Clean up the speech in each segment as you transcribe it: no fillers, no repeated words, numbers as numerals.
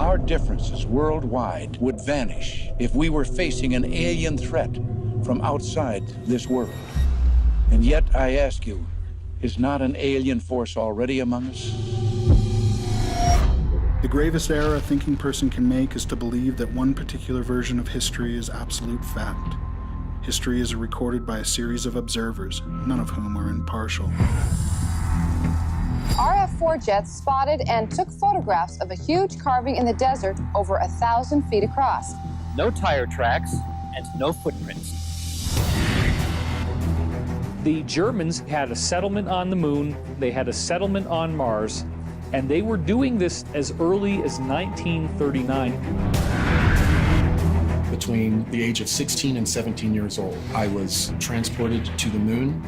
Our differences worldwide would vanish if we were facing an alien threat from outside this world. And yet, I ask you, is not an alien force already among us? The gravest error a thinking person can make is to believe that one particular version of history is absolute fact. History is recorded by a series of observers, none of whom are impartial. RF-4 jets spotted and took photographs of a huge carving in the desert over 1,000 feet across. No tire tracks and no footprints. The Germans had a settlement on the moon, they had a settlement on Mars, and they were doing this as early as 1939. Between the age of 16 and 17 years old, I was transported to the moon,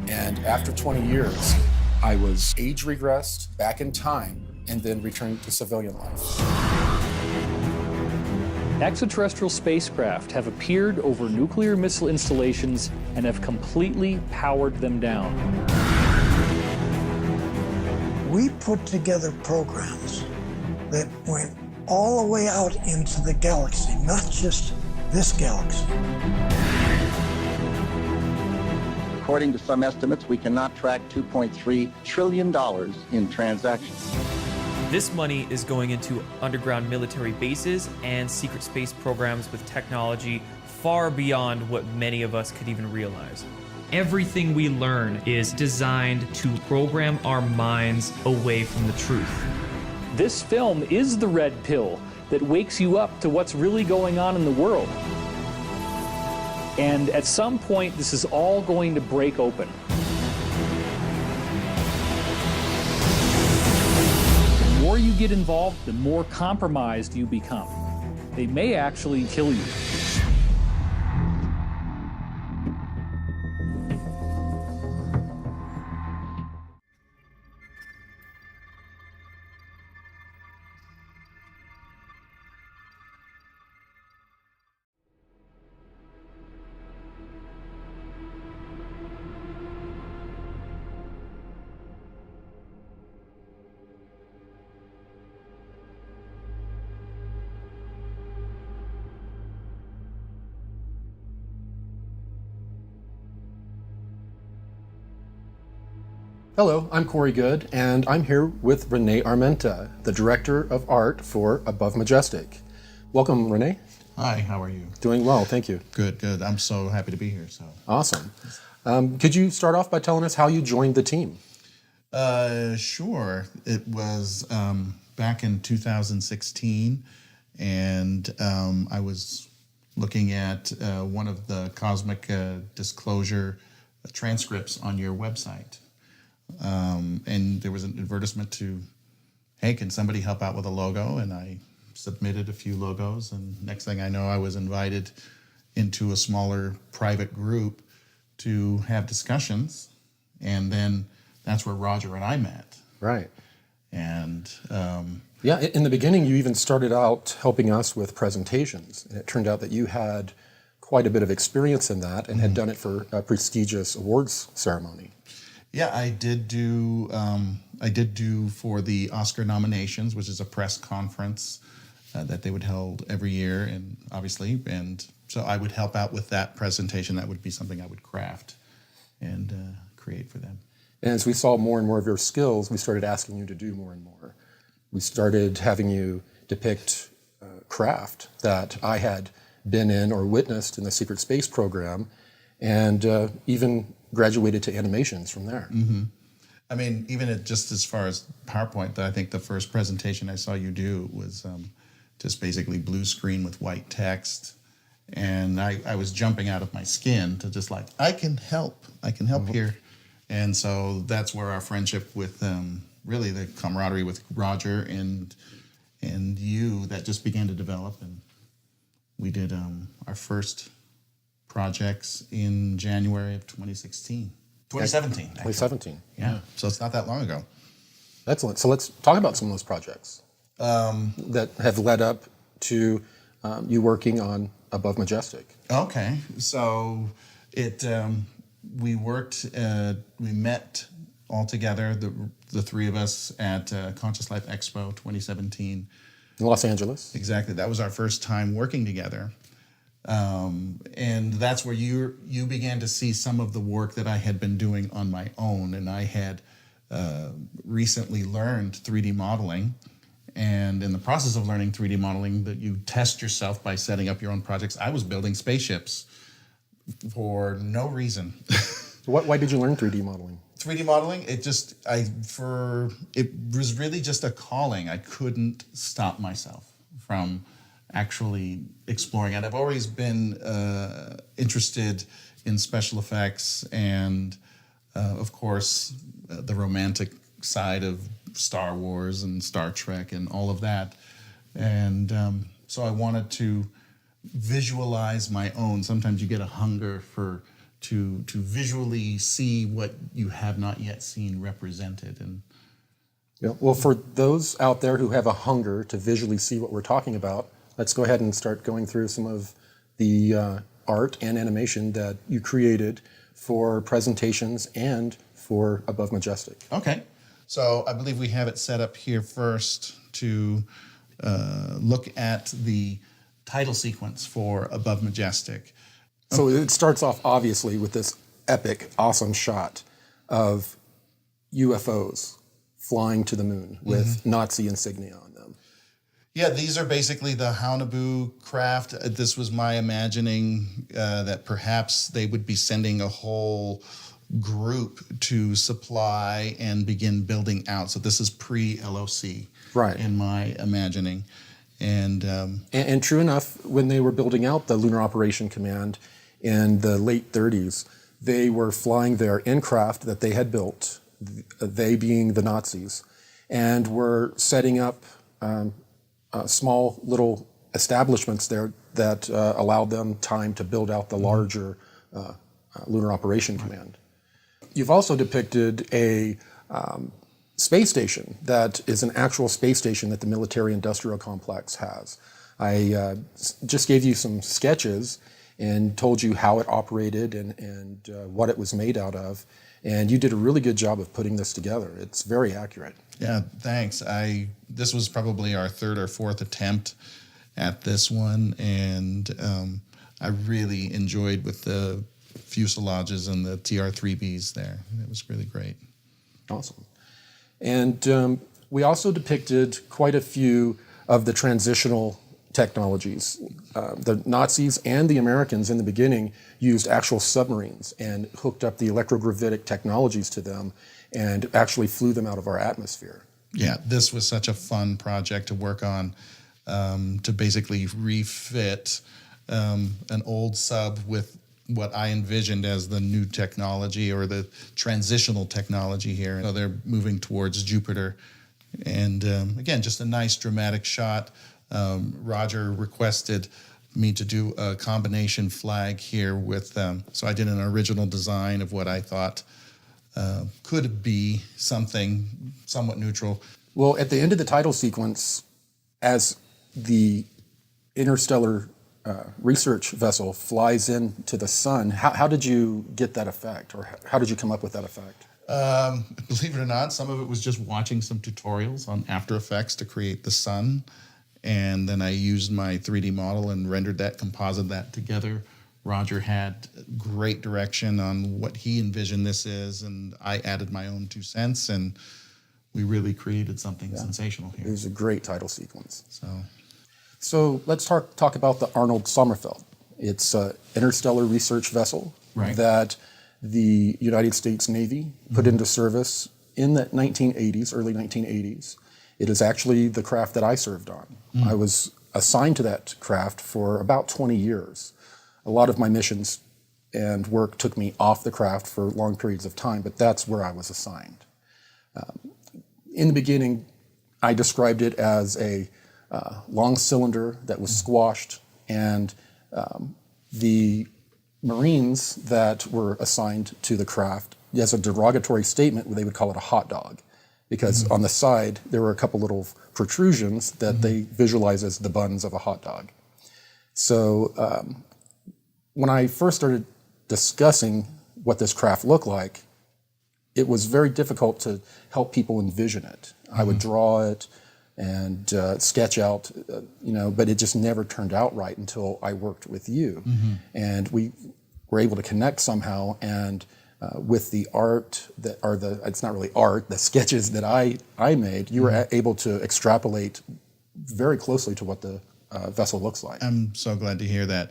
and after 20 years, I was age regressed back in time and then returned to civilian life. Extraterrestrial spacecraft have appeared over nuclear missile installations and have completely powered them down. We put together programs that went all the way out into the galaxy, not just this galaxy. According to some estimates, we cannot track $2.3 trillion in transactions. This money is going into underground military bases and secret space programs with technology far beyond what many of us could even realize. Everything we learn is designed to program our minds away from the truth. This film is the red pill that wakes you up to what's really going on in the world. And at some point, this is all going to break open. The more you get involved, the more compromised you become. They may actually kill you. Hello, I'm Corey Good, and I'm here with Renee Armenta, the Director of Art for Above Majestic. Welcome, Renee. Hi, how are you? Doing well, thank you. Good, good. I'm so happy to be here. Awesome. Could you start off by telling us how you joined the team? Sure. It was back in 2016, and I was looking at one of the cosmic disclosure transcripts on your website. And there was an advertisement to, hey, can somebody help out with a logo? And I submitted a few logos, and next thing I know, I was invited into a smaller private group to have discussions, and then that's where Roger and I met. Right. And yeah, in the beginning, you even started out helping us with presentations, and it turned out that you had quite a bit of experience in that and had done it for a prestigious awards ceremony. Yeah, I did do for the Oscar nominations, which is a press conference that they would hold every year, and obviously, and so I would help out with that presentation. That would be something I would craft and create for them. And as we saw more and more of your skills, we started asking you to do more and more. We started having you depict craft that I had been in or witnessed in the secret space program, and even graduated to animations from there. Mm-hmm. I mean, even just as far as PowerPoint, I think the first presentation I saw you do was just basically blue screen with white text. And I was jumping out of my skin to just like, I can help here. And so that's where our friendship with really the camaraderie with Roger and you that just began to develop. And we did our first projects in January of 2017. Actually. 2017. Yeah. So it's not that long ago. Excellent. So let's talk about some of those projects that have led up to you working on Above Majestic. Okay. So we met all together, the three of us at Conscious Life Expo 2017. In Los Angeles. Exactly. That was our first time working together. And that's where you began to see some of the work that I had been doing on my own. And I had recently learned 3D modeling. And in the process of learning 3D modeling, that you test yourself by setting up your own projects. I was building spaceships for no reason. Why did you learn 3D modeling? 3D modeling, it was really just a calling. I couldn't stop myself from actually exploring it. I've always been interested in special effects and, of course, the romantic side of Star Wars and Star Trek and all of that. And so I wanted to visualize my own. Sometimes you get a hunger to visually see what you have not yet seen represented. And yeah, well, for those out there who have a hunger to visually see what we're talking about, let's go ahead and start going through some of the art and animation that you created for presentations and for Above Majestic. Okay. So I believe we have it set up here first to look at the title sequence for Above Majestic. So it starts off obviously with this epic, awesome shot of UFOs flying to the moon with Nazi insignia on them. Yeah, these are basically the Haunebu craft. This was my imagining that perhaps they would be sending a whole group to supply and begin building out. So this is pre-LOC, right, in my imagining. And true enough, when they were building out the Lunar Operation Command in the late 30s, they were flying their in-craft that they had built, they being the Nazis, and were setting up small little establishments there that allowed them time to build out the larger Lunar Operation Command. You've also depicted a space station that is an actual space station that the military-industrial complex has. I just gave you some sketches and told you how it operated and what it was made out of, and you did a really good job of putting this together. It's very accurate. Yeah, thanks. This was probably our third or fourth attempt at this one, and I really enjoyed with the fuselages and the TR-3Bs there. It was really great. Awesome. And we also depicted quite a few of the transitional technologies. The Nazis and the Americans in the beginning used actual submarines and hooked up the electrogravitic technologies to them and actually flew them out of our atmosphere. Yeah, this was such a fun project to work on, to basically refit an old sub with what I envisioned as the new technology or the transitional technology here. So they're moving towards Jupiter. And again, just a nice dramatic shot. Roger requested me to do a combination flag here with them. So I did an original design of what I thought could be something somewhat neutral. Well, at the end of the title sequence, as the interstellar research vessel flies into the sun, how did you get that effect, or how did you come up with that effect? Believe it or not, some of it was just watching some tutorials on After Effects to create the sun. And then I used my 3D model and rendered that, composited that together. Roger had great direction on what he envisioned this is, and I added my own 2 cents, and we really created something sensational here. It was a great title sequence. So let's talk about the Arnold Sommerfeld. It's an interstellar research vessel that the United States Navy put into service in the 1980s, early 1980s. It is actually the craft that I served on. I was assigned to that craft for about 20 years. A lot of my missions and work took me off the craft for long periods of time, but that's where I was assigned. In the beginning, I described it as a long cylinder that was squashed, and the Marines that were assigned to the craft, as a derogatory statement, they would call it a hot dog, because on the side there were a couple little protrusions that they visualize as the buns of a hot dog. So when I first started discussing what this craft looked like, it was very difficult to help people envision it. I would draw it and sketch out, but it just never turned out right until I worked with you. And we were able to connect somehow, and with the art it's not really art, the sketches that I made, you were able to extrapolate very closely to what the vessel looks like. I'm so glad to hear that.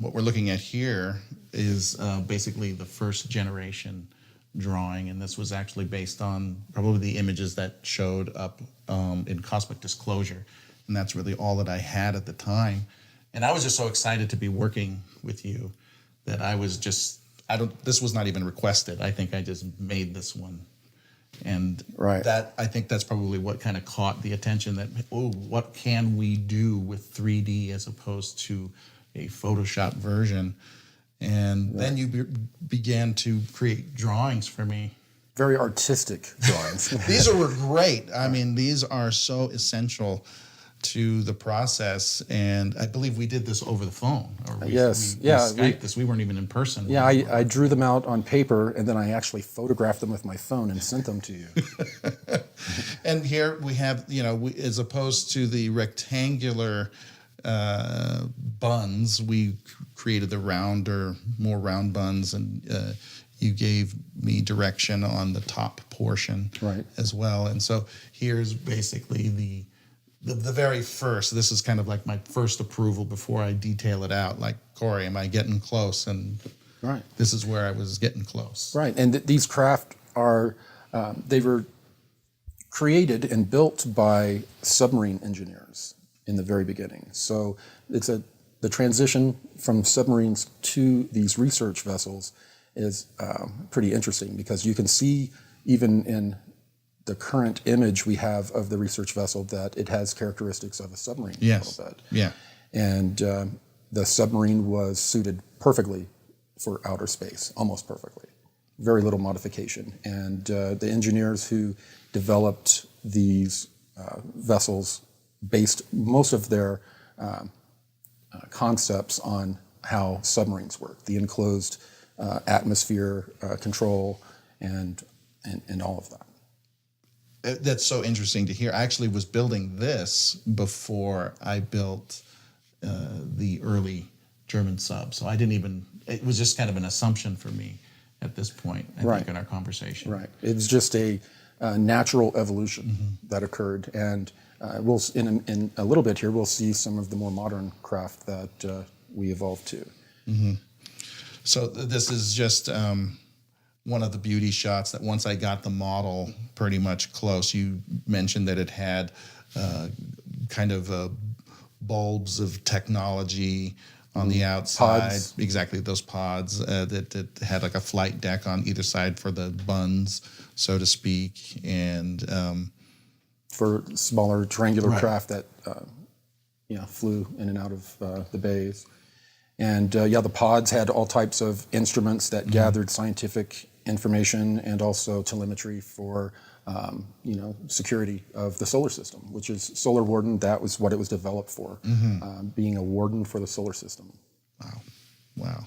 What we're looking at here is basically the first generation drawing, and this was actually based on probably the images that showed up in Cosmic Disclosure, and that's really all that I had at the time. And I was just so excited to be working with you that I was just, this was not even requested. I think I just made this one. And that, I think that's probably what kind of caught the attention, that, what can we do with 3D as opposed to a Photoshop version? And then you began to create drawings for me. Very artistic drawings. These were great. I mean, these are so essential to the process, and I believe we did this over the phone. Or we Skyped this. We weren't even in person. Yeah, I drew them out on paper, and then I actually photographed them with my phone and sent them to you. And here we have, as opposed to the rectangular buns, we created the more round buns, and you gave me direction on the top portion as well. And so here's basically the very first. This is kind of like my first approval before I detail it out. Like, Corey, am I getting close? And this is where I was getting close. Right, and these craft are, they were created and built by submarine engineers in the very beginning. So it's the transition from submarines to these research vessels is pretty interesting, because you can see even in the current image we have of the research vessel that it has characteristics of a submarine a little bit. Yeah. And the submarine was suited perfectly for outer space, almost perfectly. Very little modification. And the engineers who developed these vessels based most of their concepts on how submarines work, the enclosed atmosphere control and all of that. That's so interesting to hear. I actually was building this before I built the early German sub. So I didn't even, it was just kind of an assumption for me at this point, I think, in our conversation. Right. It was just a natural evolution that occurred. And we'll in a little bit here, we'll see some of the more modern craft that we evolved to. So this is just one of the beauty shots that once I got the model pretty much close, you mentioned that it had kind of bulbs of technology on the outside. Pods. Exactly, those pods that had like a flight deck on either side for the buns, so to speak, and for smaller triangular craft that flew in and out of the bays. And the pods had all types of instruments that gathered scientific information and also telemetry for security of the solar system, which is Solar Warden. That was what it was developed for, being a warden for the solar system. Wow.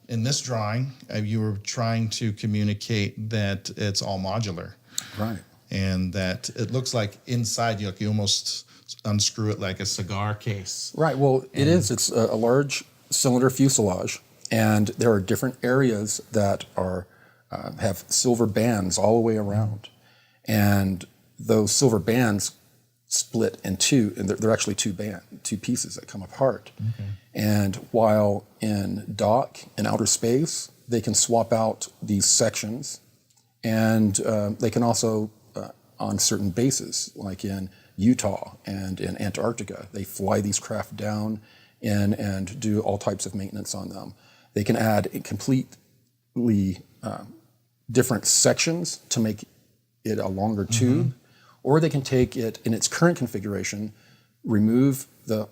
In this drawing, you were trying to communicate that it's all modular. Right. And that it looks like inside you almost unscrew it like a cigar case. Right, well, it is. It's a large cylinder fuselage, and there are different areas that are have silver bands all the way around. And those silver bands split in two, and they're actually two pieces that come apart. And while in dock, in outer space, they can swap out these sections, and they can also, on certain bases, like in Utah and in Antarctica, they fly these craft down in and do all types of maintenance on them. They can add completely different sections to make it a longer tube, or they can take it in its current configuration, remove the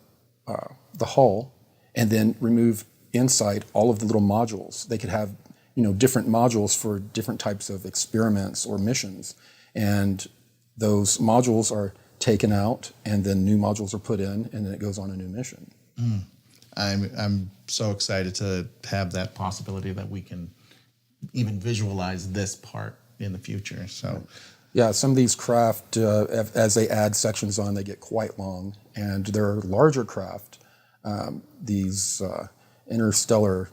hull, and then remove inside all of the little modules. They could have different modules for different types of experiments or missions, and those modules are taken out, and then new modules are put in, and then it goes on a new mission. I'm so excited to have that possibility that we can even visualize this part in the future. So Yeah, some of these craft, as they add sections on, they get quite long. And there are larger craft, these interstellar,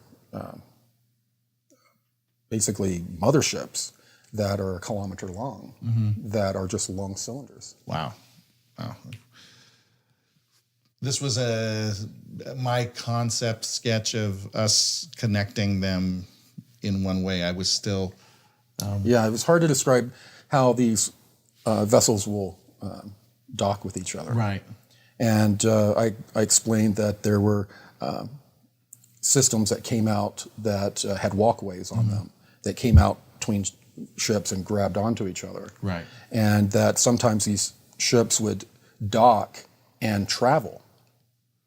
basically motherships that are a kilometer long, that are just long cylinders. Wow. Wow. This was my concept sketch of us connecting them in one way. I was still... Yeah, it was hard to describe how these vessels will dock with each other. Right. And I explained that there were systems that came out that had walkways on them, that came out between ships and grabbed onto each other. Right. And that sometimes these ships would dock and travel.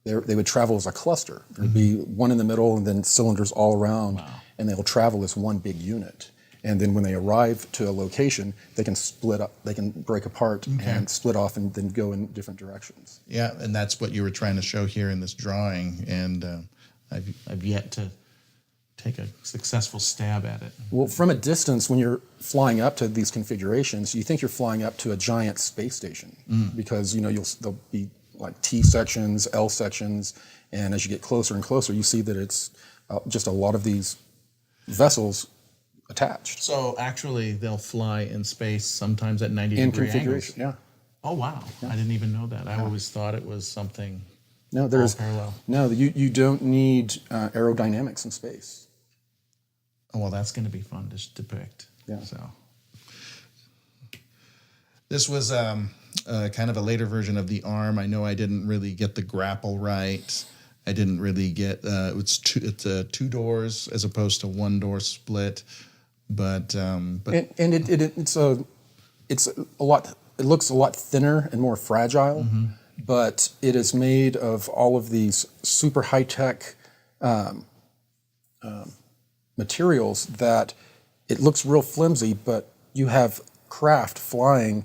They would travel as a cluster. There'd be one in the middle and then cylinders all around, and they'll travel as one big unit. And then when they arrive to a location, they can split up, they can break apart and split off and then go in different directions. Yeah, and that's what you were trying to show here in this drawing, and I've yet to take a successful stab at it. Well, from a distance, when you're flying up to these configurations, you think you're flying up to a giant space station because there'll be like T sections, L sections, and as you get closer and closer, you see that it's just a lot of these vessels attached. So actually, they'll fly in space sometimes at 90-degree configuration, angles. yeah. Oh wow! Yeah. I didn't even know that. I always thought it was something. No, there's parallel. No. You don't need aerodynamics in space. Oh well, that's going to be fun to depict. Yeah. So this was kind of a later version of the arm. I know I didn't really get the grapple right. I didn't really get it's two doors as opposed to one door split, but it's a lot. It looks a lot thinner and more fragile, but it is made of all of these super high tech materials that it looks real flimsy, but you have craft flying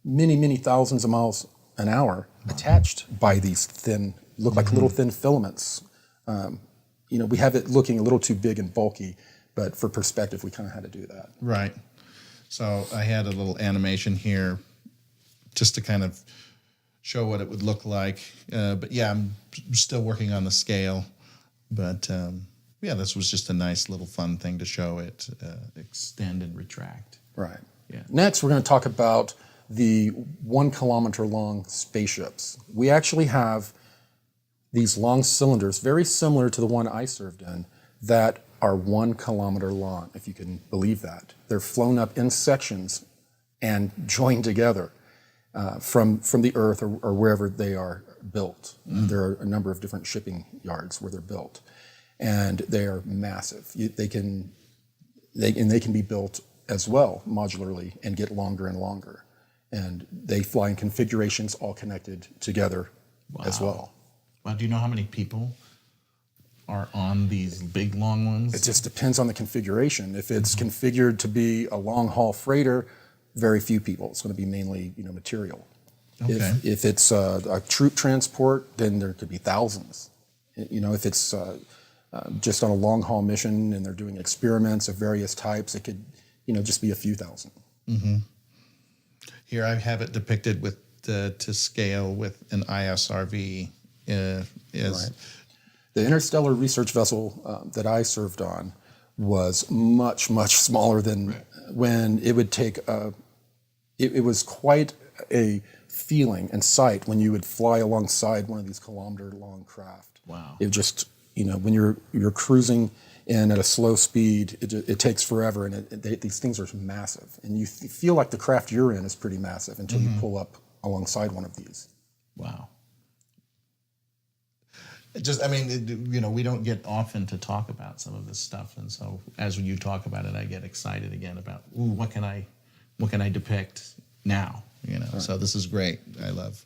many thousands of miles an hour attached by these thin. Look like little thin filaments. We have it looking a little too big and bulky, but for perspective, we kind of had to do that. Right. So I had a little animation here just to kind of show what it would look like. But yeah, I'm still working on the scale. But yeah, this was just a nice little fun thing to show it extend and retract. Right. Yeah. Next, we're going to talk about the 1 kilometer long spaceships. We actually have these long cylinders, very similar to the one I served in, that are 1 kilometer long, if you can believe that. They're flown up in sections and joined together from the Earth or wherever they are built. There are a number of different shipping yards where they're built, and they are massive. They can be built as well modularly and get longer and longer, and they fly in configurations all connected together as well. Well, do you know how many people are on these big, long ones? It just depends on the configuration. If it's configured to be a long-haul freighter, very few people. It's going to be mainly, material. Okay. If it's a troop transport, then there could be thousands. If it's just on a long-haul mission and they're doing experiments of various types, it could, just be a few thousand. Here I have it depicted with to scale with an ISRV. Right. The interstellar research vessel that I served on was much smaller than when it would take it was quite a feeling and sight when you would fly alongside one of these kilometer-long craft. Wow! It just when you're cruising in at a slow speed, it takes forever, and these things are massive, and you feel like the craft you're in is pretty massive until you pull up alongside one of these. Wow. We don't get often to talk about some of this stuff, and so as you talk about it, I get excited again about what can I depict now? Right. So this is great. I love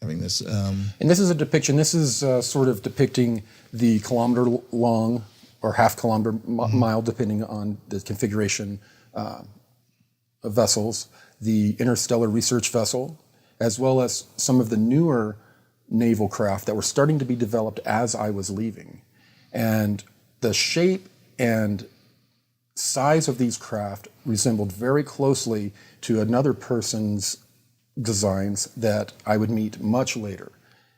having this. And this is a depiction. This is sort of depicting the kilometer long or half kilometer mile, depending on the configuration of vessels. The interstellar research vessel, as well as some of the newer naval craft that were starting to be developed as I was leaving. And the shape and size of these craft resembled very closely to another person's designs that I would meet much later.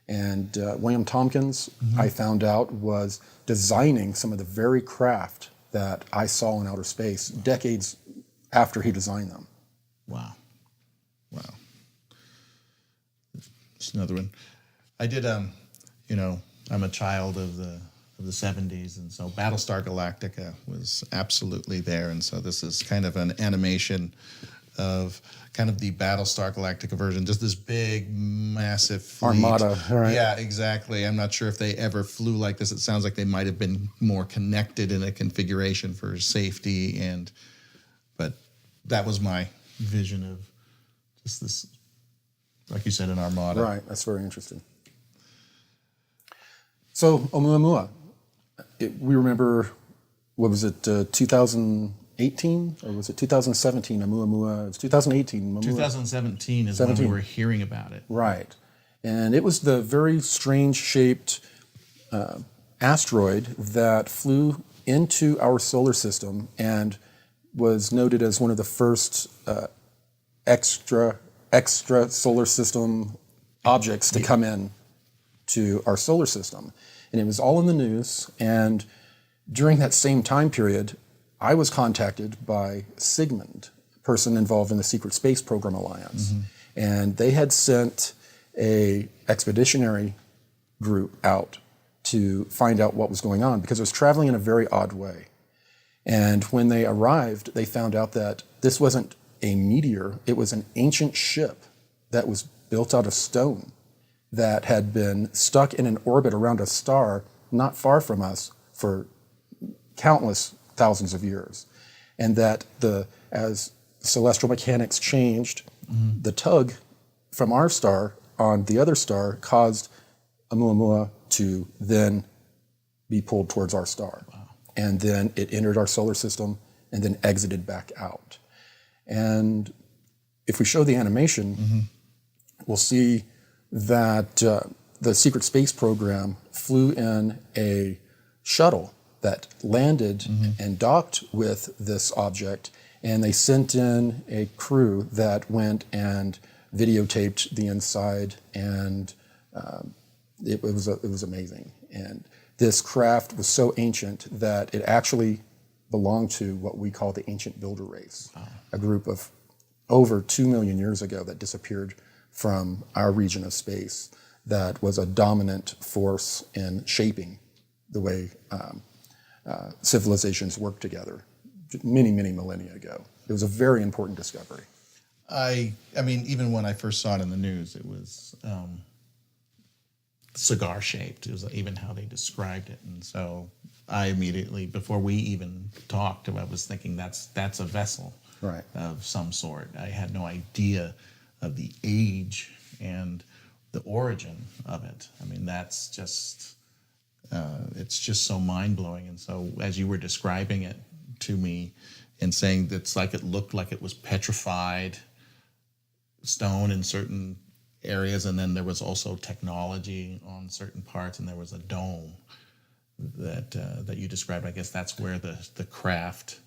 And William Tompkins, I found out, was designing some of the very craft that I saw in outer space decades after he designed them. Wow. Just another one. I did, you know, I'm a child of the 70s, and so Battlestar Galactica was absolutely there. And so this is kind of an animation of kind of the Battlestar Galactica version, just this big, massive fleet. Armada, right? Yeah, exactly. I'm not sure if they ever flew like this. It sounds like they might have been more connected in a configuration for safety, but that was my vision of just this, like you said, an armada. Right, that's very interesting. So Oumuamua, we remember, what was it, 2018? Or was it 2017, Oumuamua? It was 2018. Oumuamua. 2017 is when we were hearing about it. Right. And it was the very strange-shaped asteroid that flew into our solar system and was noted as one of the first extra solar system objects to come in to our solar system. And it was all in the news. And during that same time period, I was contacted by Sigmund, a person involved in the Secret Space Program Alliance. And they had sent a expeditionary group out to find out what was going on, because it was traveling in a very odd way. And when they arrived, they found out that this wasn't a meteor, it was an ancient ship that was built out of stone that had been stuck in an orbit around a star not far from us for countless thousands of years. And that as celestial mechanics changed, the tug from our star on the other star caused Oumuamua to then be pulled towards our star. Wow. And then it entered our solar system and then exited back out. And if we show the animation, we'll see that the Secret Space Program flew in a shuttle that landed and docked with this object, and they sent in a crew that went and videotaped the inside, and it was amazing. And this craft was so ancient that it actually belonged to what we call the ancient builder race, a group of over 2 million years ago that disappeared from our region of space, that was a dominant force in shaping the way civilizations work together many, many millennia ago. It was a very important discovery. I mean, even when I first saw it in the news, it was cigar-shaped. It was even how they described it. And so I immediately, before we even talked, I was thinking that's a vessel of some sort. I had no idea of the age and the origin of it. I mean, that's just, it's just so mind-blowing. And so as you were describing it to me and saying that it's like it looked like it was petrified stone in certain areas, and then there was also technology on certain parts, and there was a dome that you described. I guess that's where the craft,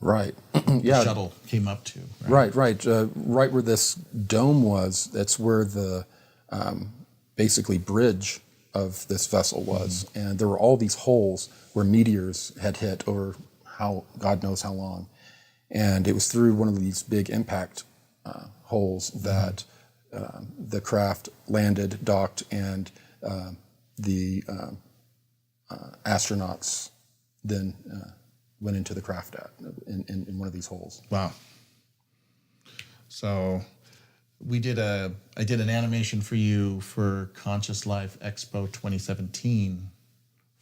the shuttle came up to. Right where this dome was, that's where the basically bridge of this vessel was. And there were all these holes where meteors had hit over God knows how long. And it was through one of these big impact holes that the craft landed, docked, and the astronauts then went into the craft in one of these holes. Wow. So I did an animation for you for Conscious Life Expo 2017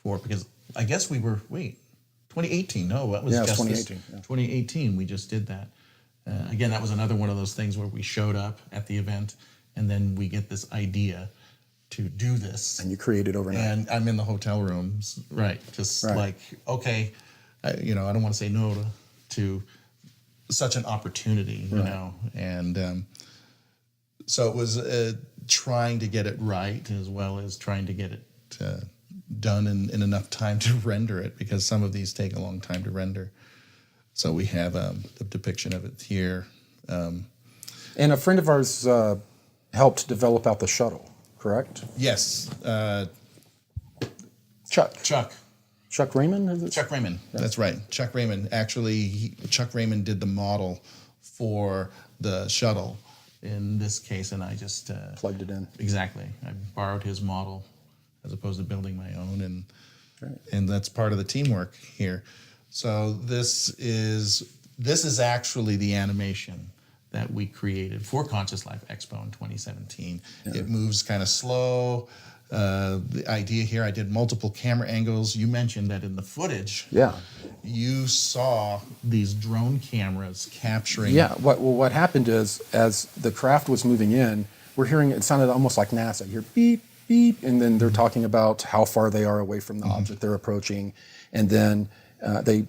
because I guess we were, 2018. No, that was just 2018. 2018, we just did that. Again, that was another one of those things where we showed up at the event and then we get this idea to do this. And you create it overnight. And I'm in the hotel rooms, like, okay, I don't want to say no to such an opportunity, you know. And so it was trying to get it right as well as trying to get it done in enough time to render it, because some of these take a long time to render. So we have the depiction of it here. And a friend of ours helped develop out the shuttle, correct? Yes. Chuck Raymond, is it? Chuck Raymond, that's right. Chuck Raymond. Actually, Chuck Raymond did the model for the shuttle in this case, and I just... plugged it in. Exactly. I borrowed his model as opposed to building my own, and that's part of the teamwork here. So this is actually the animation that we created for Conscious Life Expo in 2017. Yeah. It moves kind of slow. The idea here, I did multiple camera angles. You mentioned that in the footage, you saw these drone cameras capturing. Yeah, what happened is, as the craft was moving in, we're hearing, it sounded almost like NASA. You hear beep, beep, and then they're talking about how far they are away from the object they're approaching. And then a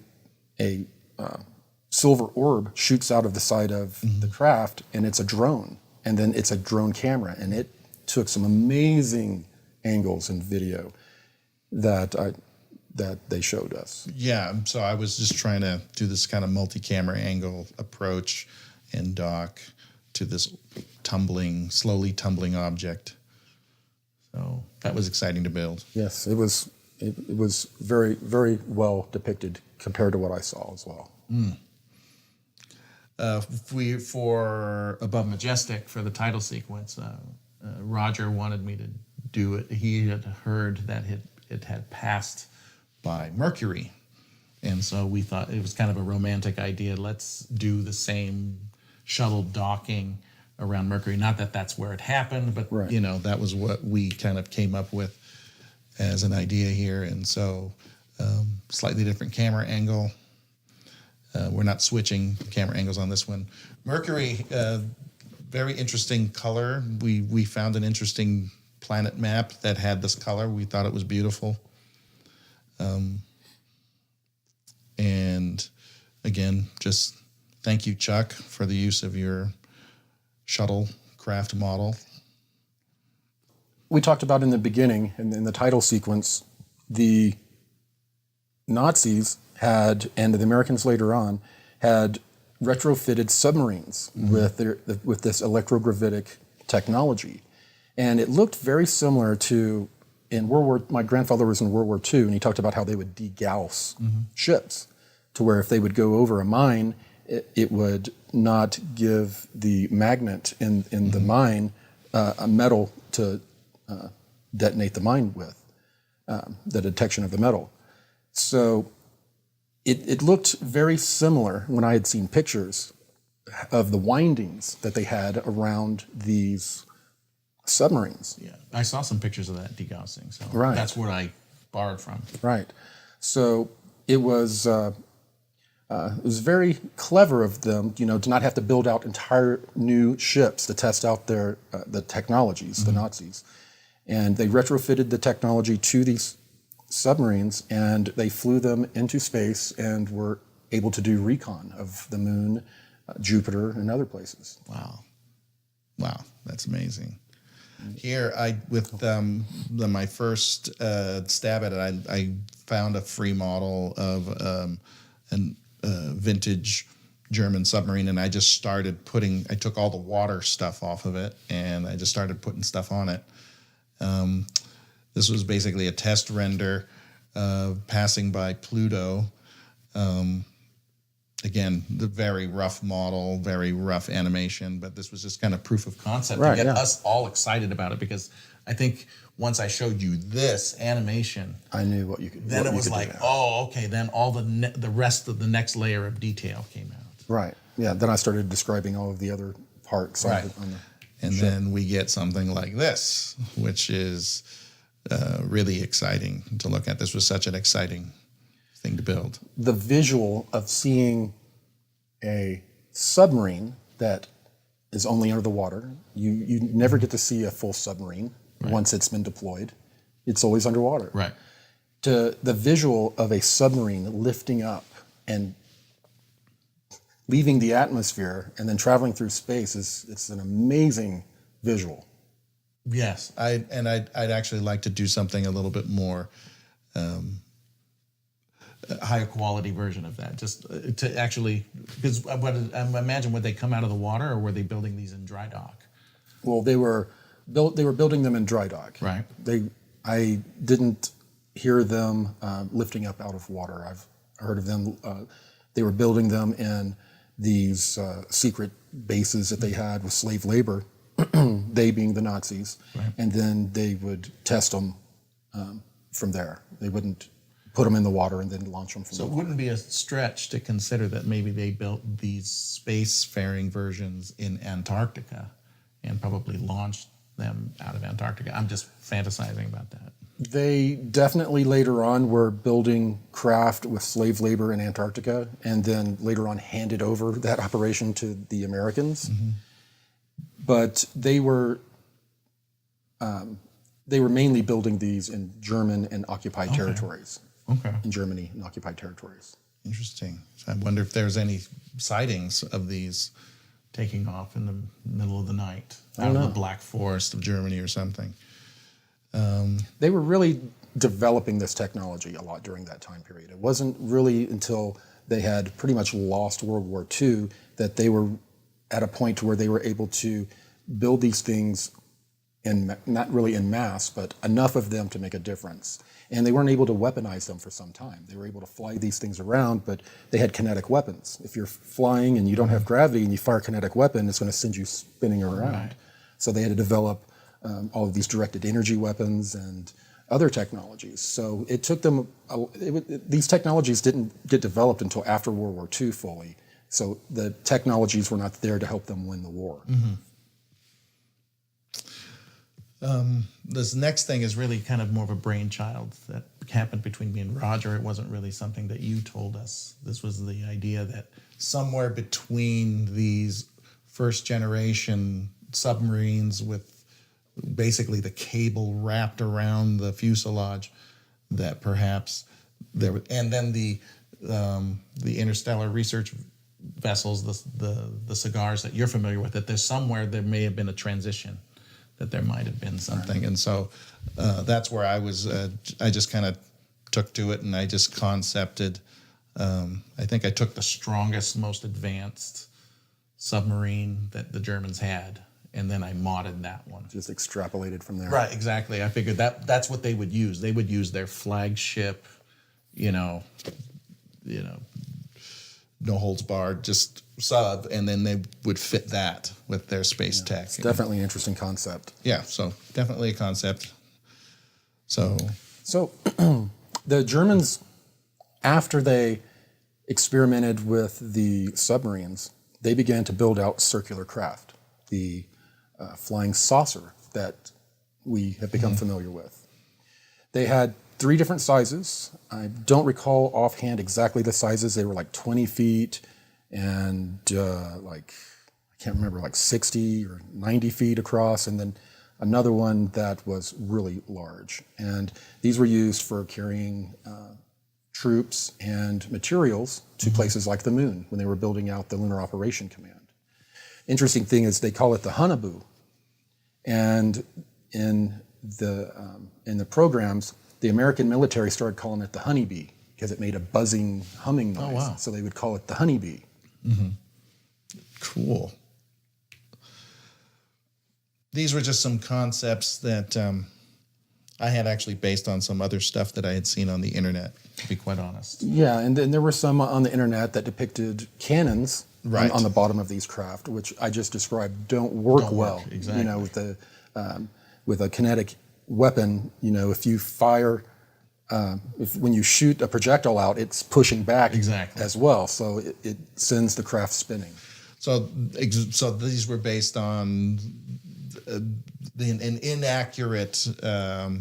silver orb shoots out of the side of the craft, and it's a drone. And then it's a drone camera, and it took some amazing angles in video that they showed us. Yeah, so I was just trying to do this kind of multi-camera angle approach and dock to this slowly tumbling object. So that was exciting to build. Yes, it was very, very well depicted compared to what I saw as well. For Above Majestic, for the title sequence, Roger wanted me to do it. He had heard that it had passed by Mercury, and so we thought it was kind of a romantic idea. Let's do the same shuttle docking around Mercury. Not that that's where it happened, but that was what we kind of came up with as an idea here. And so slightly different camera angle. We're not switching camera angles on this one. Mercury, very interesting color. We found an interesting planet map that had this color. We thought it was beautiful. And again, just thank you, Chuck, for the use of your shuttle craft model. We talked about in the beginning, in the title sequence, the Nazis had, and the Americans later on, had retrofitted submarines with this electrogravitic technology. And it looked very similar to, my grandfather was in World War II, and he talked about how they would degauss ships, to where if they would go over a mine, it would not give the magnet in the mine a metal to detonate the mine with, the detection of the metal. So it looked very similar when I had seen pictures of the windings that they had around these submarines. Yeah, I saw some pictures of that degaussing, so that's what I borrowed from. Right. So it was very clever of them, to not have to build out entire new ships to test out the technologies, the Nazis. And they retrofitted the technology to these submarines, and they flew them into space and were able to do recon of the moon, Jupiter, and other places. Wow, that's amazing. Here, with my first stab at it, I found a free model of a vintage German submarine, and I just started I took all the water stuff off of it, and I just started putting stuff on it. This was basically a test render passing by Pluto. Again, the very rough model, very rough animation, but this was just kind of proof of concept to get us all excited about it, because I think once I showed you this animation, I knew what you could do. Then it was like, oh, okay, then all the rest of the next layer of detail came out. Right, yeah, then I started describing all of the other parts. Right. And then we get something like this, which is really exciting to look at. This was such an exciting thing to build. The visual of seeing a submarine that is only under the water. You never get to see a full submarine once it's been deployed. It's always underwater. Right. The visual of a submarine lifting up and leaving the atmosphere and then traveling through space it's an amazing visual. Yes, I'd actually like to do something a little bit more higher quality version of that, just to actually, because I imagine, would they come out of the water, or were they building these in dry dock? Well, they were building them in dry dock. Right. I didn't hear them lifting up out of water. I've heard of them. They were building them in these secret bases that they had with slave labor, they being the Nazis, right. And then they would test them from there. They wouldn't put them in the water and then launch them from the water. So it wouldn't be a stretch to consider that maybe they built these spacefaring versions in Antarctica and probably launched them out of Antarctica. I'm just fantasizing about that. They definitely later on were building craft with slave labor in Antarctica, and then later on handed over that operation to the Americans. Mm-hmm. But they were mainly building these in German and occupied territories. Okay. In Germany and occupied territories. Interesting. So I wonder if there's any sightings of these taking off in the middle of the night out of the Black Forest of Germany or something. They were really developing this technology a lot during that time period. It wasn't really until they had pretty much lost World War II that they were at a point where they were able to build these things not really in mass, but enough of them to make a difference. And they weren't able to weaponize them for some time. They were able to fly these things around, but they had kinetic weapons. If you're flying and you don't have gravity and you fire a kinetic weapon, it's going to send you spinning around. Right. So they had to develop all of these directed energy weapons and other technologies. So it took them, these technologies didn't get developed until after World War II fully. So the technologies were not there to help them win the war. Mm-hmm. This next thing is really kind of more of a brainchild that happened between me and Roger. It wasn't really something that you told us. This was the idea that somewhere between these first generation submarines with basically the cable wrapped around the fuselage, that perhaps there was, and then the interstellar research vessels, the cigars that you're familiar with, that there's somewhere there may have been a transition, that there might have been something. Right. And so that's where I was, I just kind of took to it and I just concepted, I think I took the strongest, most advanced submarine that the Germans had, and then I modded that one. Just extrapolated from there. Right, exactly. I figured that's what they would use. They would use their flagship, no holds barred, just sub, and then they would fit that with their space tech. It's definitely an interesting concept. Yeah, so definitely a concept. So the Germans, after they experimented with the submarines, they began to build out circular craft, the flying saucer that we have become familiar with. They had 3 different sizes. I don't recall offhand exactly the sizes. They were like 20 feet and I can't remember, like 60 or 90 feet across, and then another one that was really large. And these were used for carrying troops and materials to places like the moon when they were building out the Lunar Operation Command. Interesting thing is they call it the Hunneboo. And in the programs, the American military started calling it the honeybee because it made a buzzing, humming noise. Oh, wow. So they would call it the honeybee. Mm-hmm. Cool. These were just some concepts that I had actually based on some other stuff that I had seen on the internet, to be quite honest. Yeah, and then there were some on the internet that depicted cannons on the bottom of these craft, which I just described don't work well. Exactly. With a kinetic weapon, if you fire, when you shoot a projectile out, it's pushing back as well, so it sends the craft spinning. So these were based on an inaccurate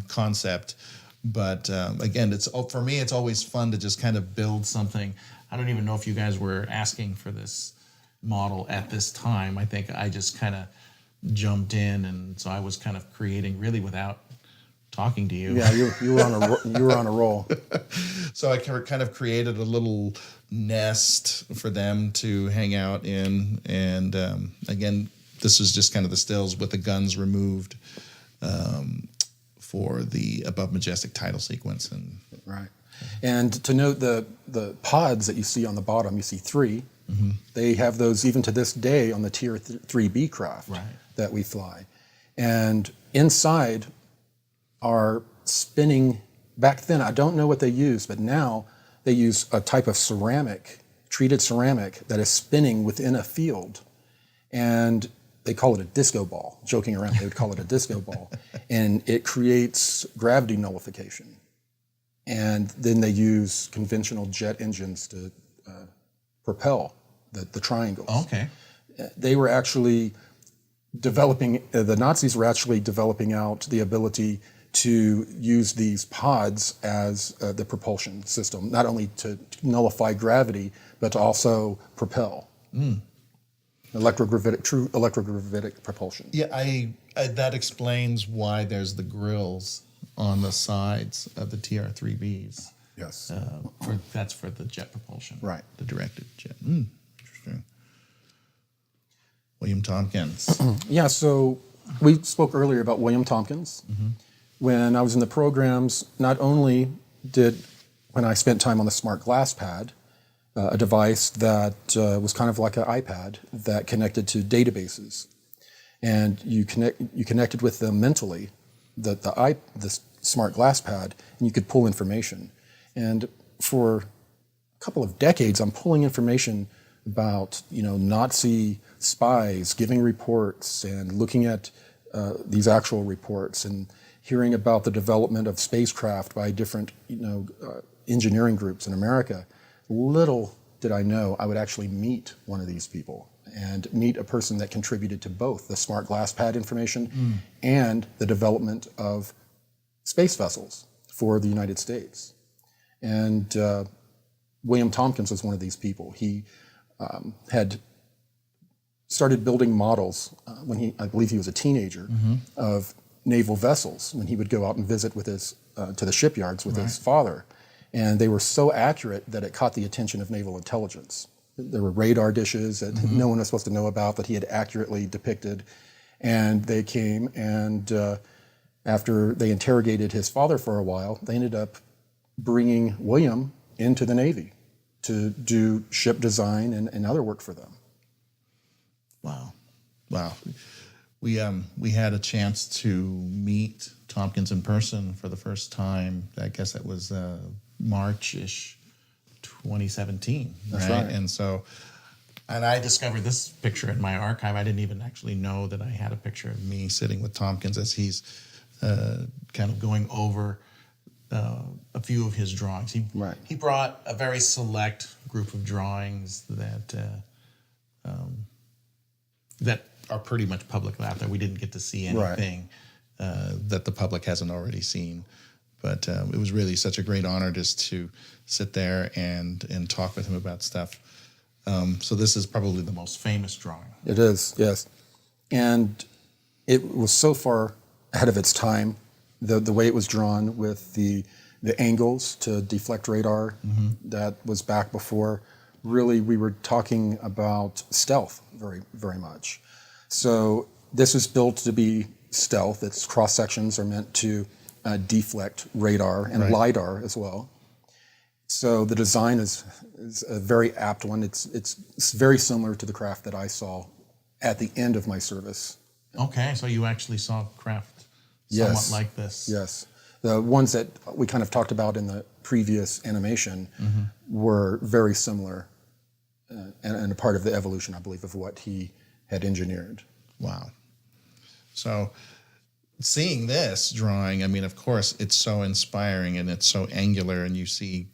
concept, but again, for me, it's always fun to just kind of build something. I don't even know if you guys were asking for this model at this time. I think I just kind of jumped in, and so I was kind of creating really without talking to you. Yeah, you were on a roll. So I kind of created a little nest for them to hang out in, and again, this was just kind of the stills with the guns removed for the Above Majestic title sequence. And right. And to note the pods that you see on the bottom, you see 3. They have those even to this day on the Tier 3B craft that we fly. And inside are spinning, back then, I don't know what they use, but now they use a type of ceramic, treated ceramic, that is spinning within a field. And they call it a disco ball. Joking around, they would call it a disco ball. And it creates gravity nullification. And then they use conventional jet engines to propel the triangles. Okay. They were actually developing, the Nazis were actually developing out the ability to use these pods as the propulsion system, not only to nullify gravity, but to also propel. True electrogravitic propulsion. Yeah, I that explains why there's the grills on the sides of the TR-3Bs. Yes. That's for the jet propulsion. Right. The directed jet. Interesting. William Tompkins. Yeah, so we spoke earlier about William Tompkins. When I was in the programs, not only when I spent time on the smart glass pad, a device that was kind of like an iPad that connected to databases, and you connected with them mentally, the smart glass pad, and you could pull information. And for a couple of decades, I'm pulling information about Nazi spies giving reports and looking at these actual reports and hearing about the development of spacecraft by different engineering groups in America. Little did I know I would actually meet one of these people and meet a person that contributed to both the smart glass pad information and the development of space vessels for the United States. And William Tompkins was one of these people. He had started building models when I believe he was a teenager, of naval vessels when he would go out and visit with to the shipyards with his father. And they were so accurate that it caught the attention of naval intelligence. There were radar dishes that no one was supposed to know about that he had accurately depicted. And they came and after they interrogated his father for a while, they ended up bringing William into the Navy to do ship design and other work for them. Wow. We had a chance to meet Tompkins in person for the first time. I guess that was March-ish 2017. That's right. And I discovered this picture in my archive. I didn't even actually know that I had a picture of me sitting with Tompkins as he's kind of going over a few of his drawings. He brought a very select group of drawings that are pretty much publicly out there. We didn't get to see anything that the public hasn't already seen. But it was really such a great honor just to sit there and talk with him about stuff. So this is probably the most famous drawing. It is, yes. And it was so far ahead of its time, the way it was drawn with the angles to deflect radar that was back before. Really, we were talking about stealth very, very much. So this is built to be stealth. Its cross-sections are meant to deflect radar and LiDAR as well. So the design is a very apt one. It's very similar to the craft that I saw at the end of my service. Okay, so you actually saw craft somewhat like this. Yes. The ones that we kind of talked about in the previous animation were very similar and a part of the evolution, I believe, of what he had engineered. Wow. So seeing this drawing, I mean, of course, it's so inspiring and it's so angular, and you see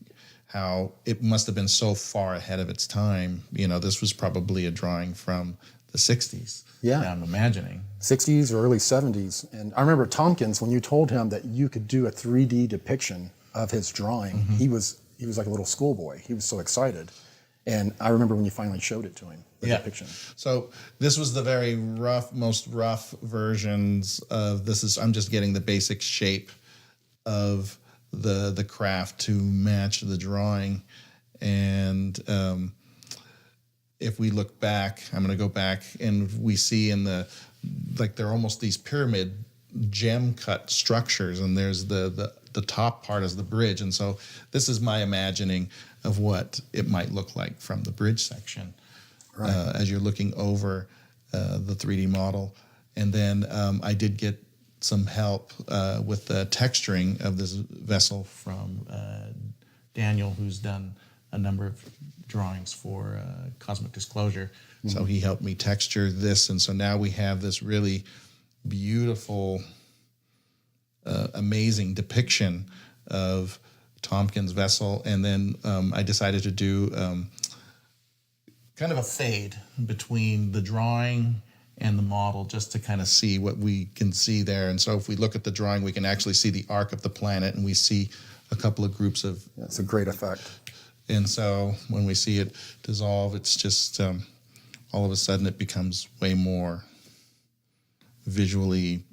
how it must have been so far ahead of its time. This was probably a drawing from the 60s. Yeah. I'm imagining. 60s or early 70s. And I remember Tompkins, when you told him that you could do a 3D depiction of his drawing, he was like a little schoolboy. He was so excited. And I remember when you finally showed it to him, the depiction. So this was the very most rough versions of this. I'm just getting the basic shape of the craft to match the drawing. And if we look back, I'm going to go back, and we see they're almost these pyramid gem cut structures, and there's the the top part as the bridge. And so this is my imagining of what it might look like from the bridge section as you're looking over the 3D model. And then I did get some help with the texturing of this vessel from Daniel, who's done a number of drawings for Cosmic Disclosure. So he helped me texture this, and so now we have this really beautiful, amazing depiction of Tompkins' vessel. And then I decided to do kind of a fade between the drawing and the model, just to kind of see what we can see there. And so if we look at the drawing, we can actually see the arc of the planet, and we see a couple of groups of... That's a great effect. And so when we see it dissolve, it's just all of a sudden it becomes way more visually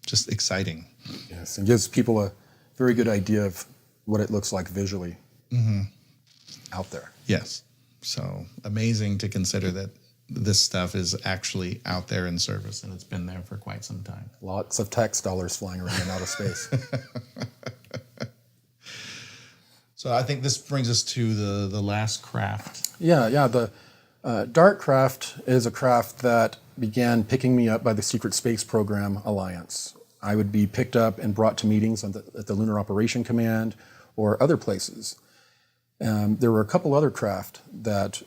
just exciting. Yes, and gives people a very good idea of what it looks like visually out there. Yes. So amazing to consider that this stuff is actually out there in service, and it's been there for quite some time. Lots of tax dollars flying around in outer space. So I think this brings us to the last craft. Yeah. The Dart craft is a craft that began picking me up by the Secret Space Program Alliance. I would be picked up and brought to meetings at the Lunar Operation Command or other places. There were a couple other craft that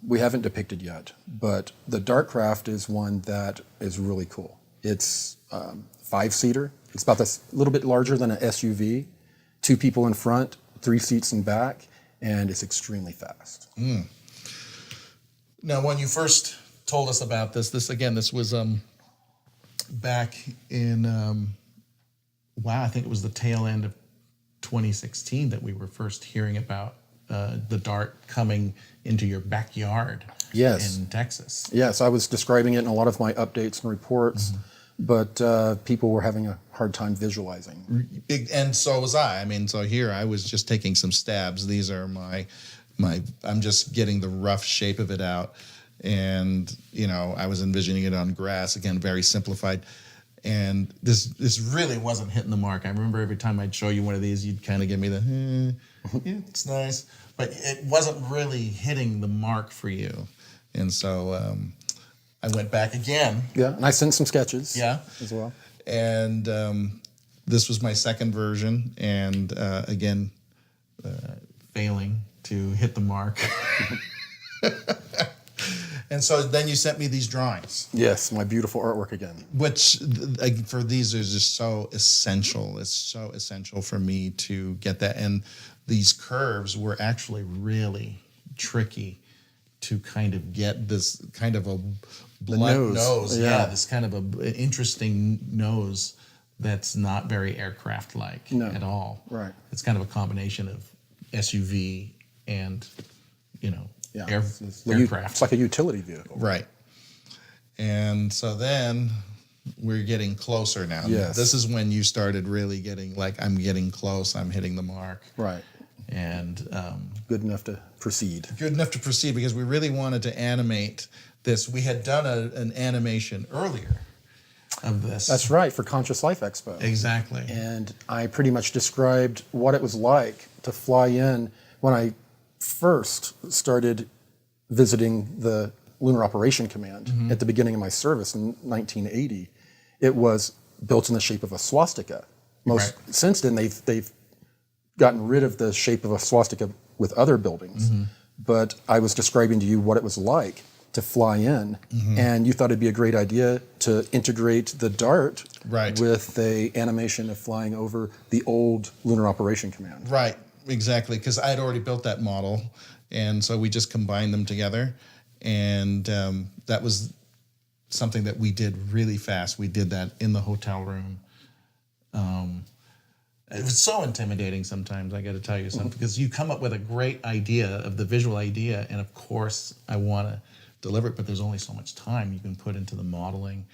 we haven't depicted yet, but the Dart craft is one that is really cool. It's 5-seater. It's about a little bit larger than an SUV. 2 people in front, 3 seats in back, and it's extremely fast. Now, when you first told us about this was back in, I think it was the tail end of 2016 that we were first hearing about the Dart coming into your backyard in Texas. Yes, I was describing it in a lot of my updates and reports, but people were having a hard time visualizing. And so was I. I mean, so here I was just taking some stabs. These are my I'm just getting the rough shape of it out. And, I was envisioning it on grass, again, very simplified. And this really wasn't hitting the mark. I remember every time I'd show you one of these, you'd kind of give me the, yeah, it's nice. But it wasn't really hitting the mark for you. And so I went back again. Yeah, and I sent some sketches as well. And this was my second version. And again, failing to hit the mark. And so then you sent me these drawings. Yes, my beautiful artwork again. Which, for these, is just so essential. It's so essential for me to get that. And these curves were actually really tricky to kind of get this kind of a blunt nose. Yeah, this kind of an interesting nose that's not very aircraft-like at all. Right. It's kind of a combination of SUV and, aircraft. It's like a utility vehicle. Right. And so then we're getting closer now. Yes. This is when you started really getting I'm getting close, I'm hitting the mark. Right. And good enough to proceed. Good enough to proceed because we really wanted to animate this. We had done an animation earlier of this. That's right, for Conscious Life Expo. Exactly. And I pretty much described what it was like to fly in when I first started visiting the Lunar Operation Command at the beginning of my service in 1980. It was built in the shape of a swastika. Since then, they've gotten rid of the shape of a swastika with other buildings. But I was describing to you what it was like to fly in, and you thought it'd be a great idea to integrate the Dart with the animation of flying over the old Lunar Operation Command. Right, exactly, because I had already built that model, and so we just combined them together, and that was something that we did really fast. We did that in the hotel room. It was so intimidating sometimes, I got to tell you something, because you come up with a great idea of the visual idea, and of course I want to deliver it, but there's only so much time you can put into the modeling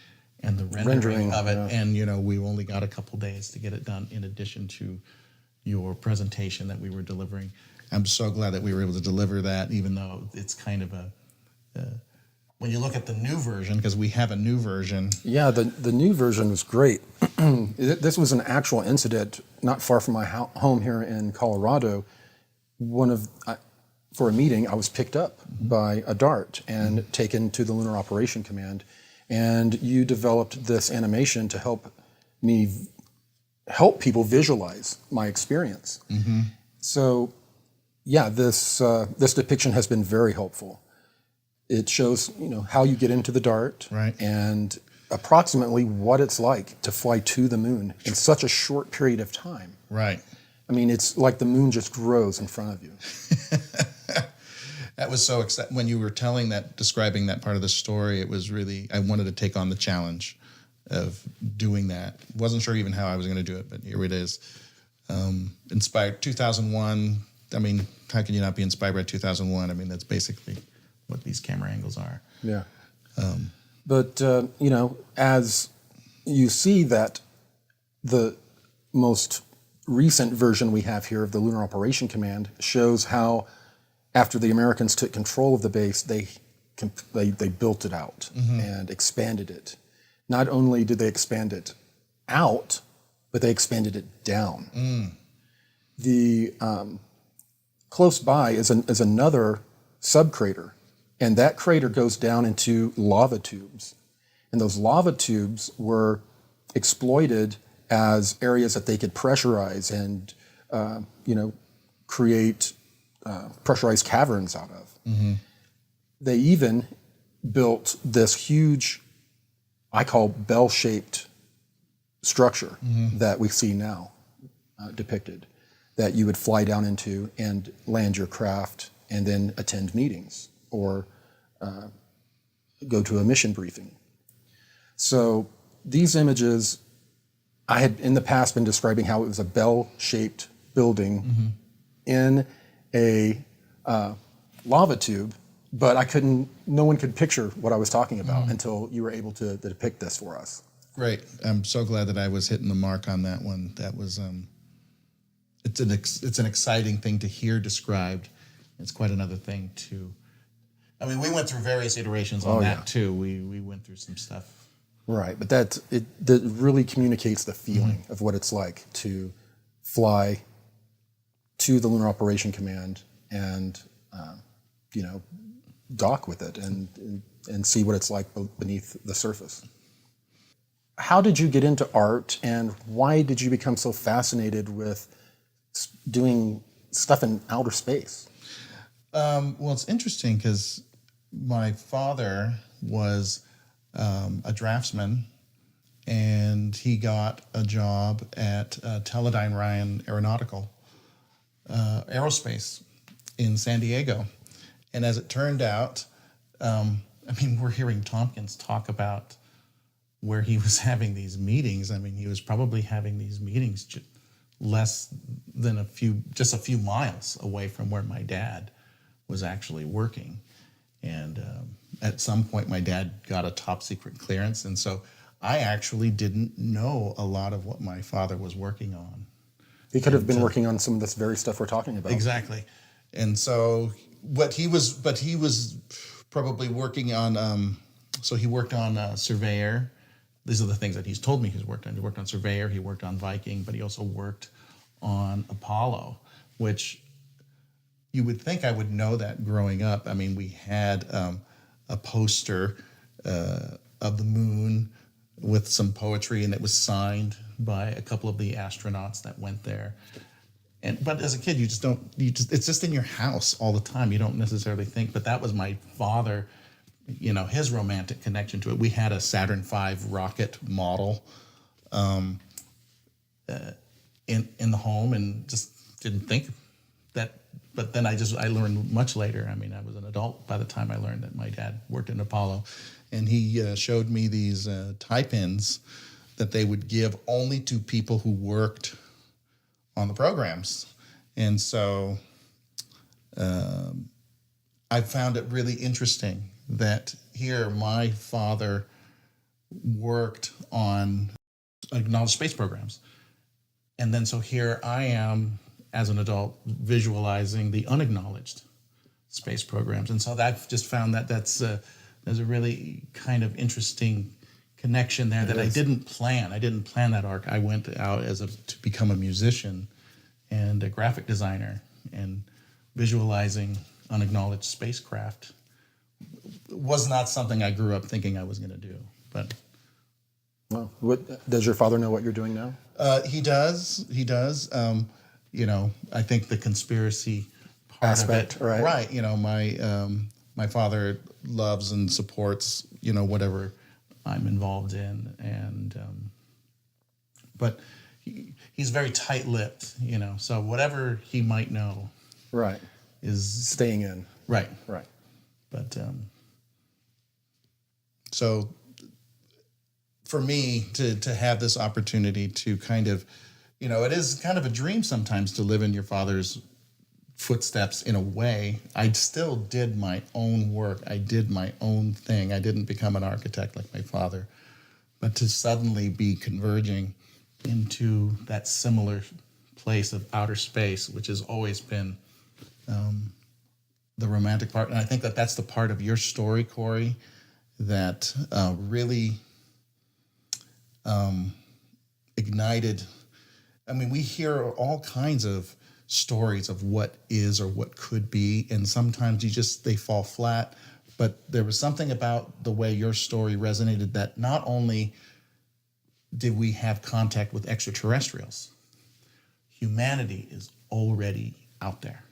and the rendering of it, and we only got a couple days to get it done in addition to your presentation that we were delivering. I'm so glad that we were able to deliver that, even though it's kind of when you look at the new version, because we have a new version. Yeah, the new version was great. This was an actual incident not far from my home here in Colorado. For a meeting, I was picked up by a DART and taken to the Lunar Operation Command, and you developed this animation to help people visualize my experience. So, yeah, this depiction has been very helpful. It shows, how you get into the DART, right, and approximately what it's like to fly to the moon in such a short period of time. Right. I mean, it's like the moon just grows in front of you. That was so exciting. When you were describing that part of the story, it was really, I wanted to take on the challenge of doing that. Wasn't sure even how I was going to do it, but here it is. Inspired 2001. I mean, how can you not be inspired by 2001? I mean, that's basically what these camera angles are. Yeah. But, as you see that the most recent version we have here of the Lunar Operation Command shows how, after the Americans took control of the base, they built it out and expanded it. Not only did they expand it out, but they expanded it down. The close by is another subcrater, and that crater goes down into lava tubes. And those lava tubes were exploited as areas that they could pressurize and, create pressurized caverns out of. They even built this huge, I call bell-shaped structure that we see now depicted, that you would fly down into and land your craft and then attend meetings or go to a mission briefing. So these images, I had in the past been describing how it was a bell-shaped building in a lava tube, but no one could picture what I was talking about until you were able to depict this for us. Great. I'm so glad that I was hitting the mark on that one. That was, it's an exciting thing to hear described. It's quite another thing to, we went through various iterations on that too. We went through some stuff. Right, but that really communicates the feeling of what it's like to fly to the Lunar Operation Command and, dock with it and see what it's like beneath the surface. How did you get into art, and why did you become so fascinated with doing stuff in outer space? Well, it's interesting because my father was a draftsman, and he got a job at Teledyne Ryan Aerospace in San Diego. And as it turned out, we're hearing Tompkins talk about where he was having these meetings. He was probably having these meetings less than a few miles away from where my dad was actually working. And at some point, my dad got a top secret clearance. And so I actually didn't know a lot of what my father was working on. He could have been working on some of this very stuff we're talking about. Exactly. And so he was probably working on, so he worked on Surveyor. These are the things that he's told me he's worked on. He worked on Surveyor, he worked on Viking, but he also worked on Apollo, which you would think I would know that growing up. We had a poster of the moon with some poetry, and it was signed by a couple of the astronauts that went there. But as a kid, it's just in your house all the time. You don't necessarily think, but that was my father, his romantic connection to it. We had a Saturn V rocket model in the home, and just didn't think that. But then I learned much later. I was an adult by the time I learned that my dad worked in Apollo, and he showed me these tie pins that they would give only to people who worked on the programs. And so I found it really interesting that here my father worked on acknowledged space programs. And then so here I am as an adult visualizing the unacknowledged space programs. And so I've just found that there's a really kind of interesting connection there that I didn't plan. I didn't plan that arc. I went out to become a musician and a graphic designer, and visualizing unacknowledged spacecraft was not something I grew up thinking I was going to do. But well, does your father know what you're doing now? He does. He does. I think the conspiracy part aspect, of it, right? My father loves and supports whatever I'm involved in, and but he's very tight-lipped, so whatever he might know, right, is staying in, right. But so for me to have this opportunity to kind of, it is kind of a dream sometimes to live in your father's footsteps in a way. I still did my own work. I did my own thing. I didn't become an architect like my father. But to suddenly be converging into that similar place of outer space, which has always been the romantic part. And I think that that's the part of your story, Corey, that really ignited. I mean, we hear all kinds of stories of what is or what could be, and sometimes they fall flat. But there was something about the way your story resonated that not only did we have contact with extraterrestrials, humanity is already out there.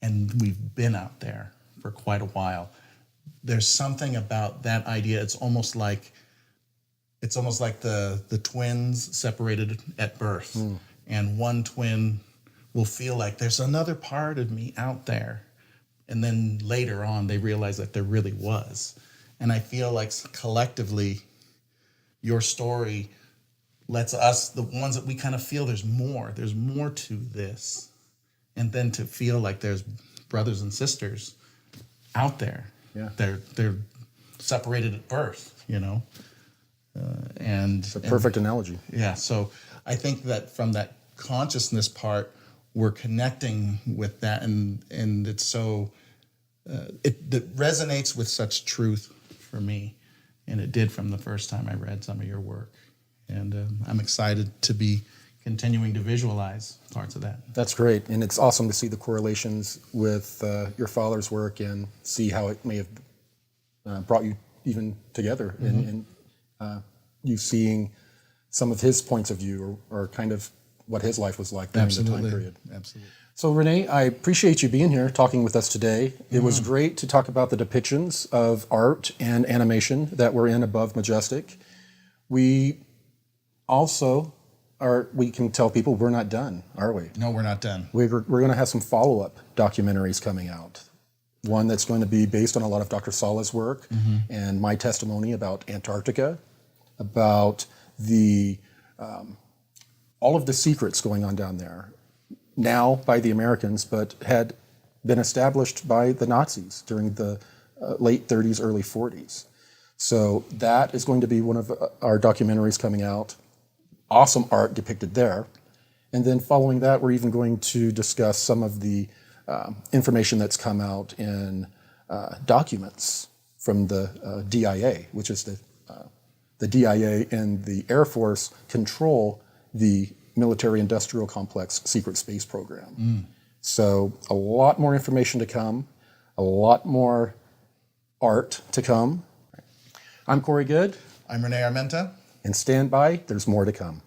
And we've been out there for quite a while. There's something about that idea. It's almost like the twins separated at birth. And one twin will feel like there's another part of me out there. And then later on, they realize that there really was. And I feel like collectively, your story lets us, the ones that we kind of feel there's more to this. And then to feel like there's brothers and sisters out there. Yeah. They're separated at birth, and it's a perfect analogy. Yeah. So I think that from that consciousness part, we're connecting with that, and it's so it resonates with such truth for me, and it did from the first time I read some of your work, and I'm excited to be continuing to visualize parts of that. That's great, and it's awesome to see the correlations with your father's work and see how it may have brought you even together, and you seeing some of his points of view or kind of what his life was like during the time period. Absolutely. So Renee, I appreciate you being here talking with us today. It was great to talk about the depictions of art and animation that were in Above Majestic. We also we can tell people we're not done, are we? No, we're not done. We're going to have some follow-up documentaries coming out. One that's going to be based on a lot of Dr. Sala's work and my testimony about Antarctica, about the all of the secrets going on down there, now by the Americans, but had been established by the Nazis during the late 30s, early 40s. So that is going to be one of our documentaries coming out. Awesome art depicted there. And then following that, we're even going to discuss some of the information that's come out in documents from the DIA, which is the DIA and the Air Force control the military-industrial complex secret space program. So a lot more information to come, a lot more art to come. I'm Corey Good. I'm Renee Armenta. And stand by, there's more to come.